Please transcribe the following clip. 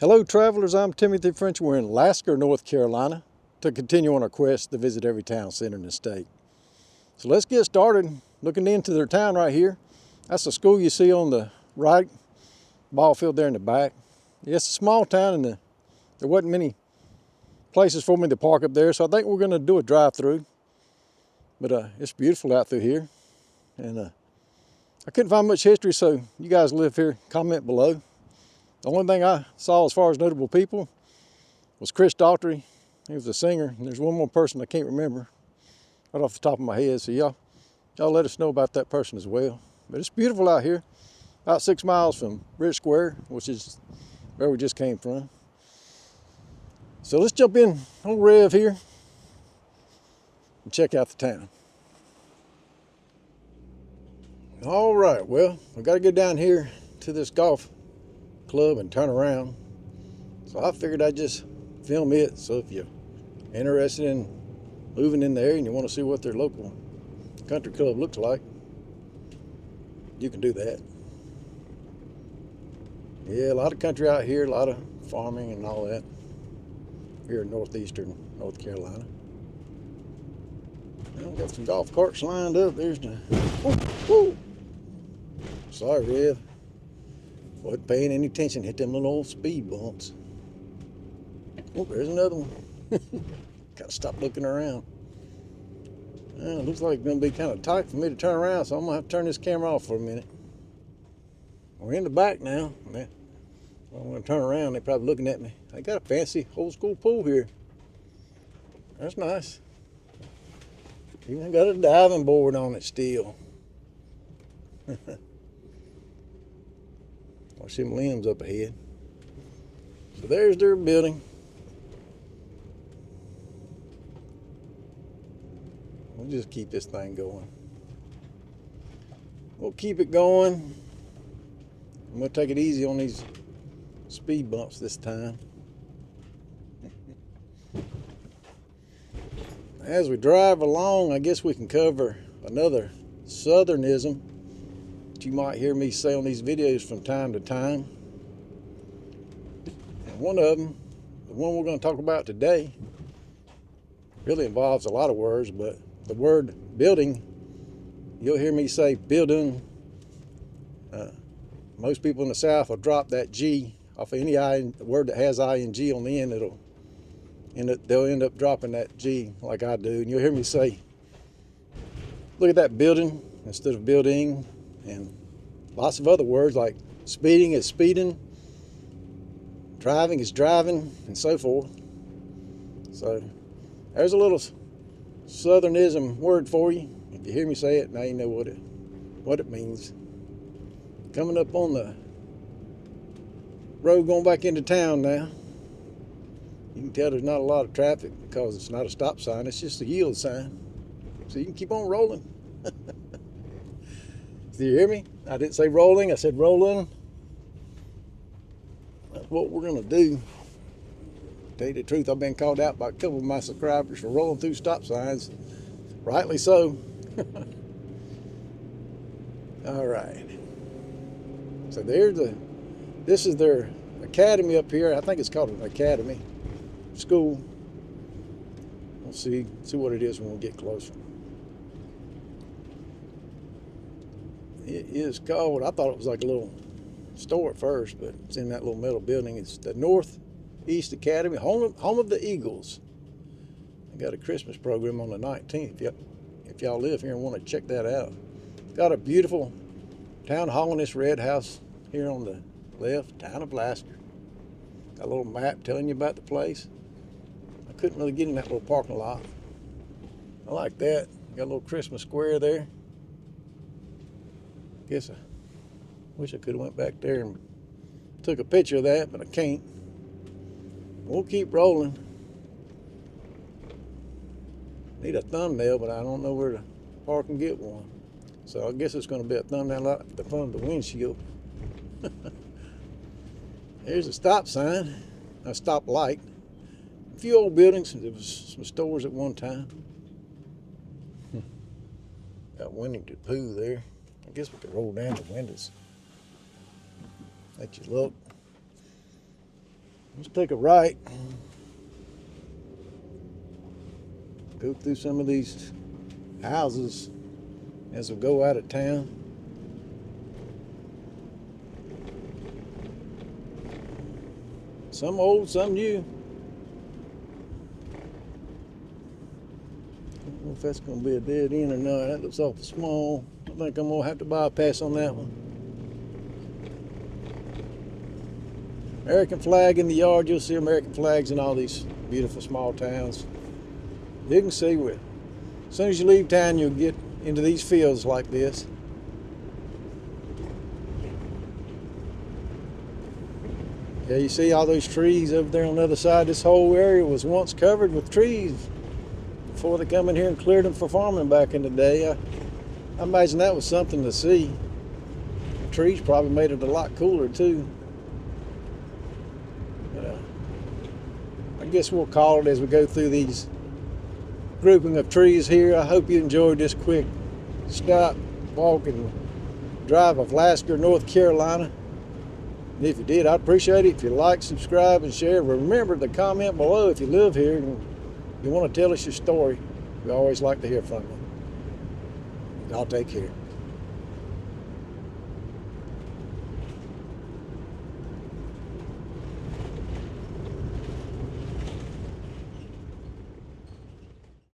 Hello travelers, I'm Timothy French. We're in Lasker, North Carolina to continue on our quest to visit every town center in the state. So let's get started looking into their town right here. That's the school you see on the right, ball field there in the back. Yeah, it's a small town and there wasn't many places for me to park up there, so I think we're gonna do a drive-through. But it's beautiful out through here. And I couldn't find much history, so you guys live here, comment below. The only thing I saw as far as notable people was Chris Daughtry. He was a singer, and there's one more person I can't remember right off the top of my head. So y'all let us know about that person as well. But it's beautiful out here, about 6 miles from Bridge Square, which is where we just came from. So let's jump in on Rev here and check out the town. All right, well, we got to go down here to this golf club and turn around. So I figured I'd just film it. So if you're interested in moving in there and you want to see what their local country club looks like, you can do that. Yeah, a lot of country out here, a lot of farming and all that here in northeastern North Carolina. Well, got some golf carts lined up. There's the, whoa. Sorry, Rev. Wasn't paying any attention, hit them little old speed bumps. Oh, there's another one. Gotta stop looking around. Well, it looks like it's gonna be kind of tight for me to turn around, so I'm gonna have to turn this camera off for a minute. We're in the back now. Man, when I'm gonna turn around, they're probably looking at me. They got a fancy old school pool here. That's nice. Even got a diving board on it still. Watch them limbs up ahead. So there's their building. We'll just keep this thing going. We'll keep it going. I'm gonna take it easy on these speed bumps this time. As we drive along, I guess we can cover another southernism that you might hear me say on these videos from time to time. And one of them, the one we're going to talk about today, really involves a lot of words, but the word building, you'll hear me say building. Most people in the South will drop that G off of any word that has ing on the end. They'll end up dropping that G like I do. And you'll hear me say, look at that building instead of building. And lots of other words like speeding is speeding, driving is driving, and so forth. So there's a little southernism word for you. If you hear me say it, now you know what it means. Coming up on the road going back into town now. You can tell there's not a lot of traffic because it's not a stop sign, it's just a yield sign. So you can keep on rolling. Do you hear me? I didn't say rolling, I said rolling. That's what we're gonna do. To tell you the truth, I've been called out by a couple of my subscribers for rolling through stop signs. Rightly so. All right. So this is their academy up here. I think it's called an academy school. We'll see what it is when we get closer. It is called, I thought it was like a little store at first, but it's in that little metal building. It's the Northeast Academy, home of the Eagles. They got a Christmas program on the 19th. If y'all live here and want to check that out. Got a beautiful town hall in this red house here on the left, town of Lasker. Got a little map telling you about the place. I couldn't really get in that little parking lot. I like that. Got a little Christmas square there. Guess I wish I could have went back there and took a picture of that, but I can't. We'll keep rolling. Need a thumbnail, but I don't know where to park and get one. So I guess it's going to be a thumbnail out the front of the windshield. There's a stop sign, a stop light. A few old buildings. There was some stores at one time. Got Winnie the Pooh there. I guess we could roll down the windows. Let you look. Let's take a right. Go through some of these houses as we go out of town. Some old, some new. I don't know if that's going to be a dead end or not. That looks awful small. I think I'm going to have to bypass on that one. American flag in the yard. You'll see American flags in all these beautiful small towns. You can see as soon as you leave town, you'll get into these fields like this. Yeah, you see all those trees over there on the other side. This whole area was once covered with trees before they come in here and cleared them for farming back in the day. I imagine that was something to see. The trees probably made it a lot cooler too. I guess we'll call it as we go through these grouping of trees here. I hope you enjoyed this quick stop, walk, and drive of Lasker, North Carolina. And if you did, I'd appreciate it if you like, subscribe, and share. Remember to comment below if you live here and you want to tell us your story. We always like to hear from you. Y'all take care.